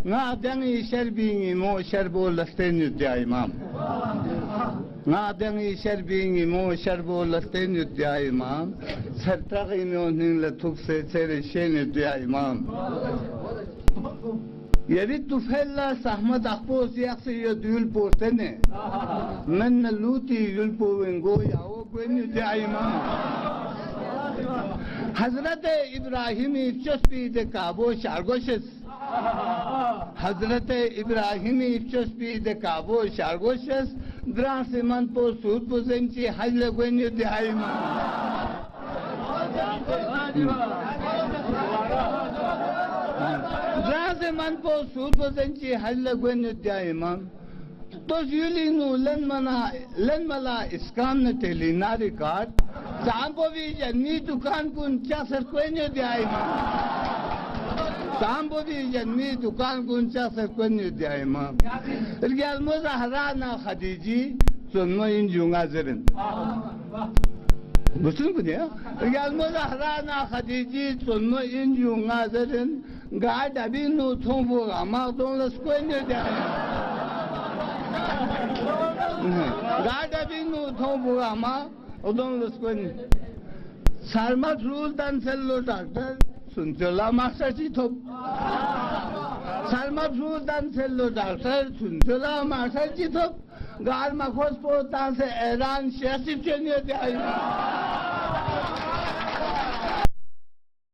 نادنی شربینی مو شربو لستین دیا امام نادنی شربینی مو شربو لستین دیا امام سرتاقی میونین لطوب سے چیرے شین دیا امام یری توفیلا سحمد اخپوس یاقسی یا دیول پوستنے من لوتی یول پوینگو یاو کوینی دیا امام حضرت ابراہیمی چسپی دے کابو شارگوشس حضرت ابراہیمی چسپی دے کابو شارگوشس دران سے من پو سود پوزنچی حج لگوینی دے آئیمان دران سے من پو سود پوزنچی حج لگوینی دے آئیمان تو زیولینو لن ملا اسکان نتیلی ناری کارت سامپو بھی جنمی دکان کن چا سرکوینی دے آئیمان سامپو بھی جنمی دکان کن چا سرکوینی دے آئیمان رگیال مزہرانا خدیجی سنمو انجونگا زرن بسن کو دیا رگیال مزہرانا خدیجی سنمو انجونگا زرن گاڑ ابھی نو تھوبو غاما دون لسکوینی دے آئیمان گاڑ ابھی نو تھوبو غاما Odon leskwen sarmat rule dan sello doctor sunjola master ji thop sarmat rule dan sello doctor sunjola master ji thop gar makhos po tan se Iran شیخ چنیه دی